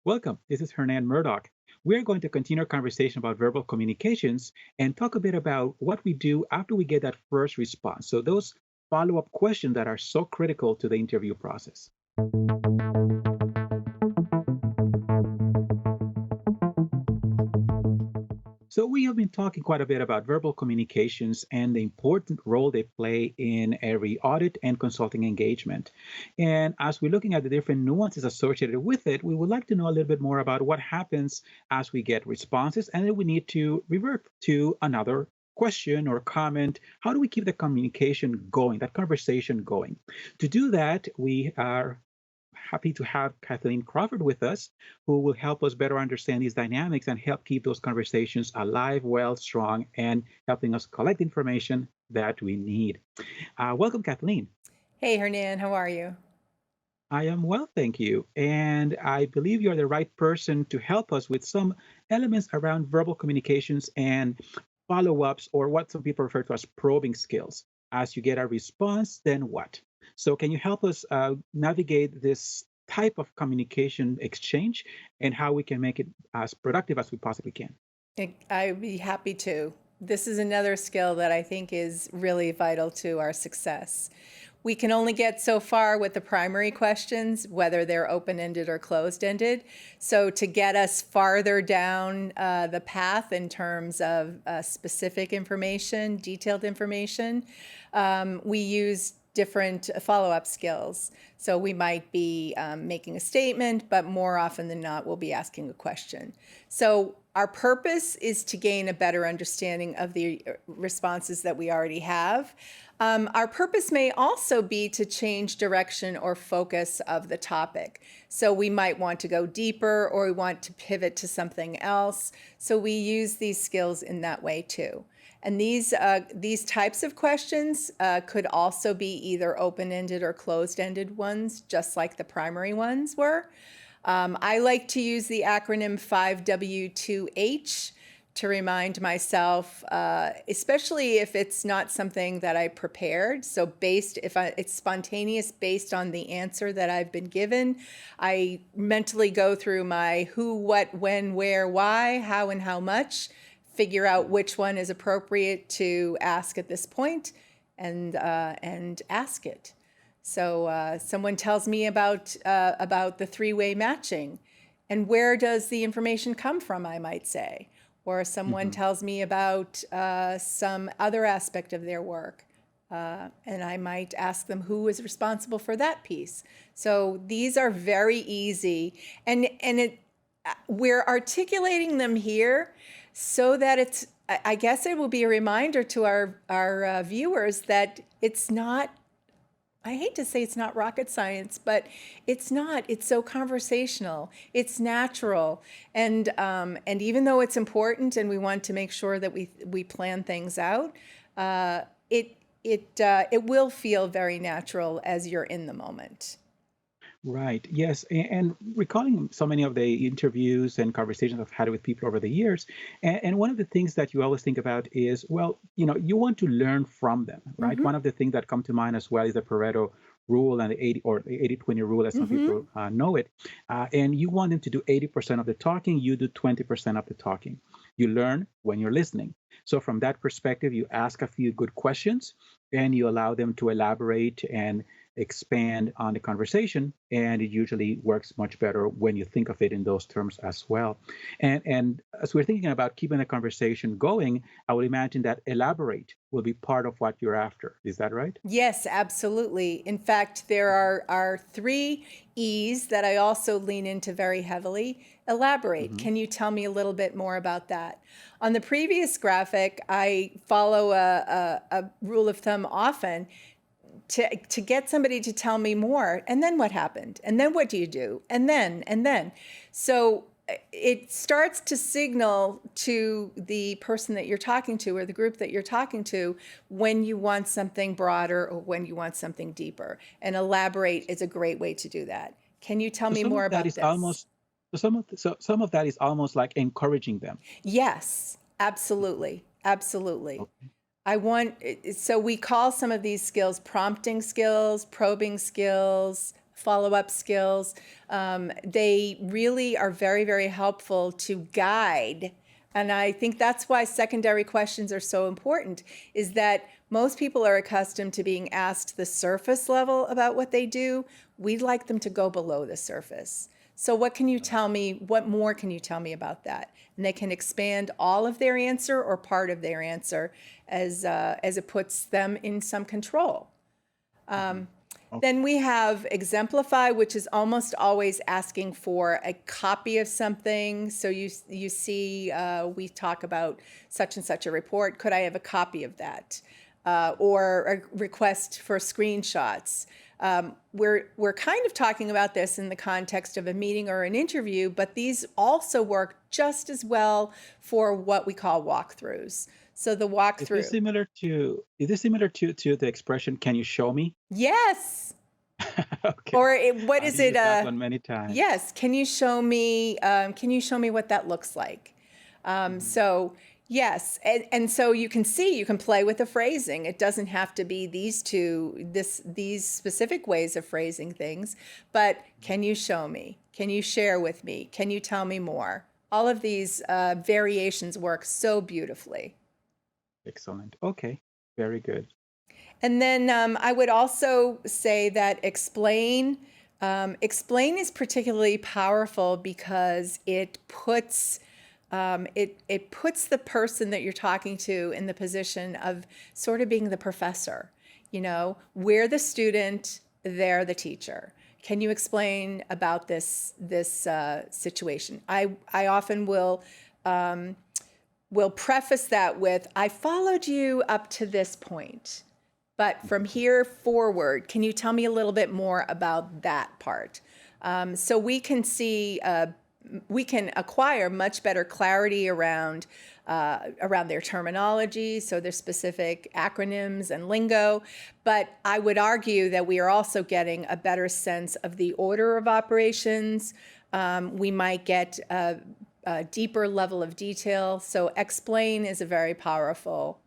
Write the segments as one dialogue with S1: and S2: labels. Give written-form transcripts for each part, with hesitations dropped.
S1: Welcome. This is Hernan Murdoch. We're going to continue our conversation about verbal communications and talk a bit about what we do after we get that first response. So, those follow up questions that are so critical to the interview process. So, we have been talking quite a bit about verbal communications and the important role they play in every audit and consulting engagement. And as we're looking at the different nuances associated with it, we would like to know a little bit more about what happens as we get responses and then we need to revert to another question or comment. How do we keep the communication going, that conversation going? To do that, we are happy to have Kathleen Crawford with us, who will help us better understand these dynamics and help keep those conversations alive, well, strong, and helping us collect information that we need. Welcome, Kathleen.
S2: Hey, Hernan, how are you?
S1: I am well, thank you. And I believe you're the right person to help us with some elements around verbal communications and follow ups, or what some people refer to as probing skills. As you get a response, then what? So, can you help us navigate this type of communication exchange and how we can make it as productive as we possibly can?
S2: I'd be happy to. This is another skill that I think is really vital to our success. We can only get so far with the primary questions, whether they're open-ended or closed-ended. So to get us farther down the path in terms of specific information, detailed information, we use different follow-up skills. So we might be making a statement, but more often than not, we'll be asking a question. So our purpose is to gain a better understanding of the responses that we already have. Our purpose may also be to change direction or focus of the topic. So we might want to go deeper or we want to pivot to something else. So we use these skills in that way too. And these types of questions could also be either open-ended or closed-ended ones, just like the primary ones were. I like to use the acronym 5W2H to remind myself, especially if it's not something that I prepared. So it's spontaneous based on the answer that I've been given, I mentally go through my who, what, when, where, why, how, and how much, figure out which one is appropriate to ask at this point, and ask it. So someone tells me about the three-way matching, and where does the information come from, I might say. Or someone
S1: Mhm.
S2: tells me about some other aspect of their work, and I might ask them who is responsible for that piece. So these are very easy, and we're articulating them here so that I guess it will be a reminder to our viewers that it's not, I hate to say it's not rocket science, but it's not. It's so conversational. It's natural, and even though it's important, and we want to make sure that we plan things out, it will feel very natural as you're in the moment.
S1: Right. Yes. And recalling so many of the interviews and conversations I've had with people over the years, and one of the things that you always think about is, well, you want to learn from them, right?
S2: Mm-hmm.
S1: One of the things that come to mind as well is the Pareto rule and the 80 or the 80/20 rule, as some
S2: Mm-hmm.
S1: people know it. And you want them to do 80% of the talking, you do 20% of the talking. You learn when you're listening. So from that perspective, you ask a few good questions and you allow them to elaborate and expand on the conversation, and it usually works much better when you think of it in those terms as well. And as we're thinking about keeping the conversation going, I would imagine that elaborate will be part of what you're after. Is that right?
S2: Yes, absolutely. In fact, there are three E's that I also lean into very heavily. Elaborate.
S1: Hmm.
S2: Can you tell me a little bit more about that? On the previous graphic, I follow a rule of thumb often to get somebody to tell me more. And then what happened? And then what do you do? And then. So it starts to signal to the person that you're talking to or the group that you're talking to when you want something broader or when you want something deeper. And elaborate is a great way to do that. Can you tell
S1: So
S2: me
S1: some
S2: more
S1: of that
S2: about
S1: is
S2: this?
S1: almost some of that is almost like encouraging them.
S2: Yes,
S1: Mhm.
S2: absolutely. Absolutely.
S1: Okay.
S2: So we call some of these skills prompting skills, probing skills, follow-up skills. They really are very, very helpful to guide. And I think that's why secondary questions are so important, is that most people are accustomed to being asked the surface level about what they do. We'd like them to go below the surface. So what can you tell me? What more can you tell me about that? And they can expand all of their answer or part of their answer as it puts them in some control. Then we have exemplify, which is almost always asking for a copy of something. So you see, we talk about such and such a report. Could I have a copy of that? Or a request for screenshots. We're kind of talking about this in the context of a meeting or an interview, but these also work just as well for what we call walkthroughs. So the
S1: Is this
S2: walkthrough.
S1: similar to the expression, "Can you show me?"
S2: Yes.
S1: Okay.
S2: Or what
S1: I've
S2: is it?
S1: used that one many times.
S2: Yes. Can you show me? Can you show me what that looks like?
S1: Mhm.
S2: So yes, and so you can see you can play with the phrasing. It doesn't have to be these specific ways of phrasing things, but can you show me? Can you share with me? Can you tell me more? All of these variations work so beautifully.
S1: Excellent. Okay. Very good.
S2: And then I would also say that explain is particularly powerful because it puts the person that you're talking to in the position of sort of being the professor. You know, we're the student, they're the teacher. Can you explain about this situation? I often will preface that with, I followed you up to this point, but from here forward, can you tell me a little bit more about that part? So we can acquire much better clarity around their terminology, so their specific acronyms and lingo. But I would argue that we are also getting a better sense of the order of operations. We might get a deeper level of detail. So explain is a very powerful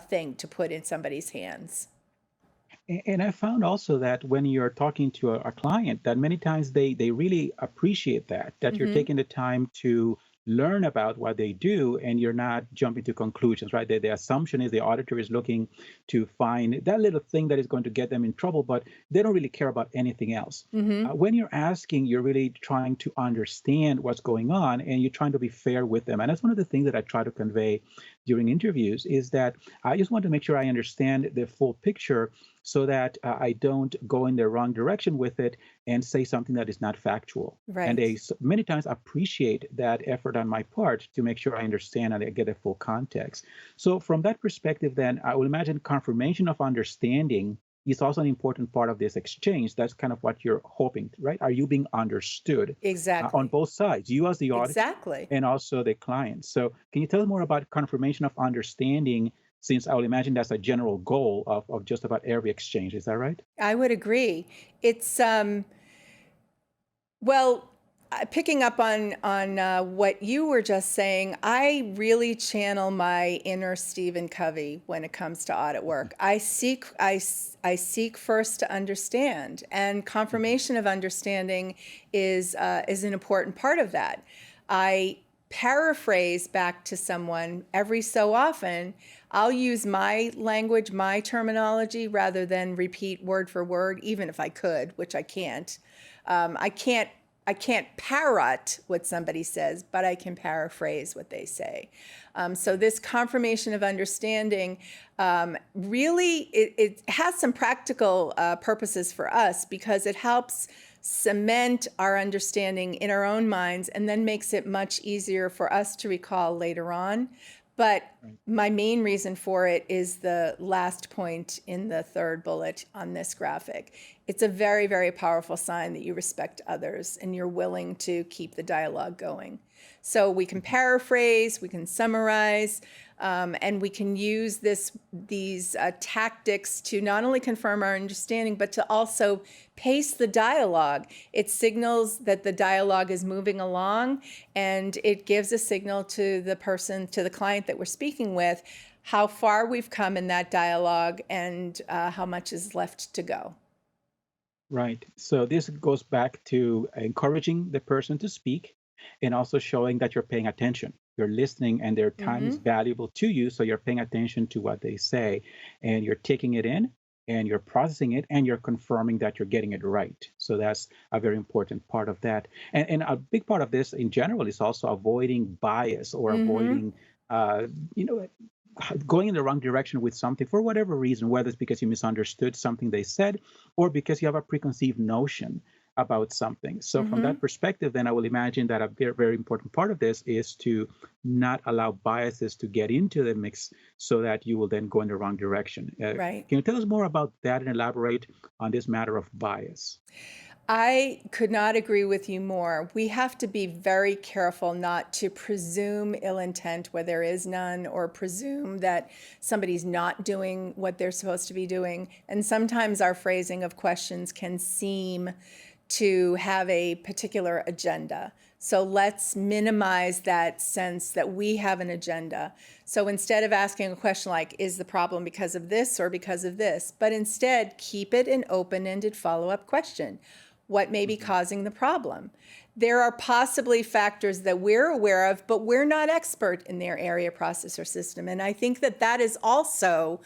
S2: thing to put in somebody's hands.
S1: And I found also that when you're talking to a client, that many times they really appreciate that you're taking the time to learn about what they do and you're not jumping to conclusions, right? The assumption is the auditor is looking to find that little thing that is going to get them in trouble, but they don't really care about anything else. When you're asking, you're really trying to understand what's going on and you're trying to be fair with them. And that's one of the things that I try to convey during interviews is that I just want to make sure I understand the full picture so that I don't go in the wrong direction with it and say something that is not factual. And
S2: Right.
S1: they many times appreciate that effort on my part to make sure I understand and I get a full context. So from that perspective, then I would imagine confirmation of understanding is also an important part of this exchange. That's kind of what you're hoping, right? Are you being understood on
S2: Exactly.
S1: both sides, you as the auditor
S2: Exactly.
S1: and also the client? So can you tell us more about confirmation of understanding since I would imagine that's a general goal of just about every exchange. Is that right?
S2: I would agree. It's well, picking up on what you were just saying, I really channel my inner Stephen Covey when it comes to audit work. I seek first to understand, and
S1: Mhm.
S2: confirmation of understanding is an important part of that. I paraphrase back to someone every so often. I'll use my language, my terminology, rather than repeat word for word, even if I could, which I can't. I can't parrot what somebody says, but I can paraphrase what they say. So this confirmation of understanding really it has some practical purposes for us because it helps cement our understanding in our own minds and then makes it much easier for us to recall later on. But
S1: Right.
S2: my main reason for it is the last point in the third bullet on this graphic. It's a very, very powerful sign that you respect others and you're willing to keep the dialogue going. So we can
S1: Mhm.
S2: paraphrase, we can summarize, and we can use these tactics to not only confirm our understanding, but to also pace the dialogue. It signals that the dialogue is moving along, and it gives a signal to the person, to the client that we're speaking with, how far we've come in that dialogue and how much is left to go.
S1: Right. So this goes back to encouraging the person to speak and also showing that you're paying attention. You're listening and their time is
S2: Hmm.
S1: valuable to you. So you're paying attention to what they say and you're taking it in and you're processing it and you're confirming that you're getting it right. So that's a very important part of that. And a big part of this in general is also avoiding bias or
S2: Hmm.
S1: avoiding, uh, you know, going in the wrong direction with something for whatever reason, whether it's because you misunderstood something they said or because you have a preconceived notion about something. So, from
S2: Hmm.
S1: that perspective, then I will imagine that a very, very important part of this is to not allow biases to get into the mix so that you will then go in the wrong direction.
S2: Right.
S1: Can you tell us more about that and elaborate on this matter of bias?
S2: I could not agree with you more. We have to be very careful not to presume ill intent where there is none, or presume that somebody's not doing what they're supposed to be doing. And sometimes our phrasing of questions can seem to have a particular agenda. So let's minimize that sense that we have an agenda. So instead of asking a question like, is the problem because of this or because of this? But instead, keep it an open ended follow up question. What may be
S1: Mhm.
S2: causing the problem? There are possibly factors that we're aware of, but we're not expert in their area, process, or system. And I think that that is also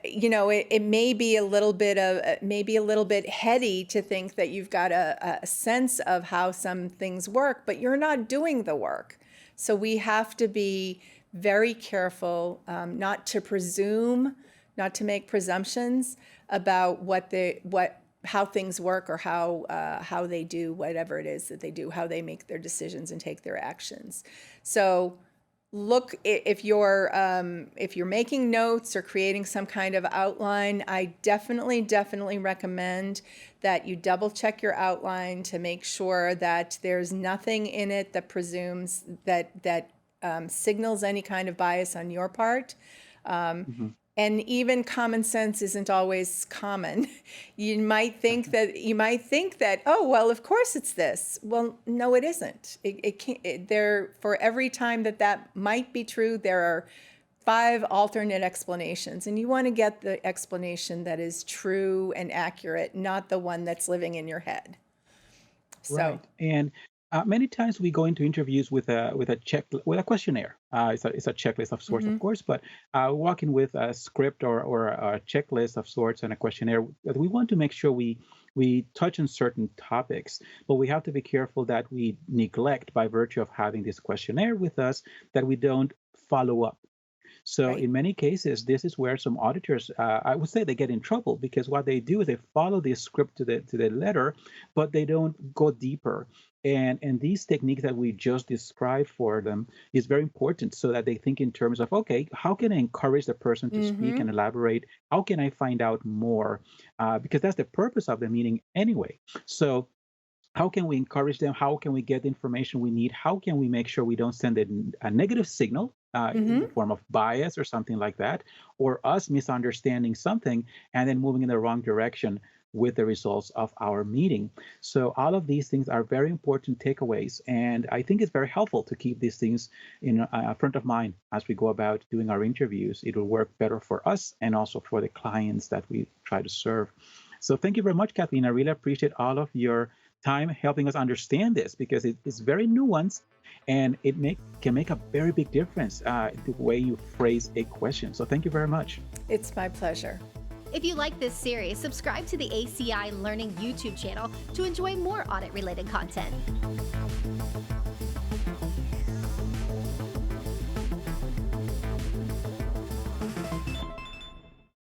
S2: it may be a little bit of maybe a little bit heady to think that you've got a sense of how some things work, but you're not doing the work. So we have to be very careful not to presume, not to make presumptions about what how things work, or how they do whatever it is that they do, how they make their decisions and take their actions. So look, if you're making notes or creating some kind of outline, I definitely recommend that you double check your outline to make sure that there's nothing in it that presumes that signals any kind of bias on your part.
S1: Mhm.
S2: And even common sense isn't always common. You might think that, oh, well, of course it's this. Well, no, it isn't. It can't. For every time that might be true, there are five alternate explanations, and you want to get the explanation that is true and accurate, not the one that's living in your head. So.
S1: Right. And many times we go into interviews with a check with a questionnaire. It's a checklist of sorts, of
S2: Mhm.
S1: course, but walking with a script or a checklist of sorts and a questionnaire that we want to make sure we touch on certain topics, but we have to be careful that we neglect by virtue of having this questionnaire with us that we don't follow up. So
S2: Right.
S1: in many cases, this is where some auditors, I would say, they get in trouble because what they do is they follow the script to the letter, but they don't go deeper. And these techniques that we just described for them is very important so that they think in terms of, okay, how can I encourage the person to speak and
S2: Mhm.
S1: elaborate? How can I find out more? Because that's the purpose of the meeting anyway. So how can we encourage them? How can we get the information we need? How can we make sure we don't send a negative signal in the
S2: Mhm.
S1: form of bias or something like that, or us misunderstanding something and then moving in the wrong direction with the results of our meeting? So all of these things are very important takeaways, and I think it's very helpful to keep these things in front of mind as we go about doing our interviews. It will work better for us and also for the clients that we try to serve. So thank you very much, Kathleen. I really appreciate all of your time helping us understand this because it's very nuanced and can make a very big difference the way you phrase a question. So thank you very much.
S2: It's my pleasure.
S3: If you like this series, subscribe to the ACI Learning YouTube channel to enjoy more audit related content.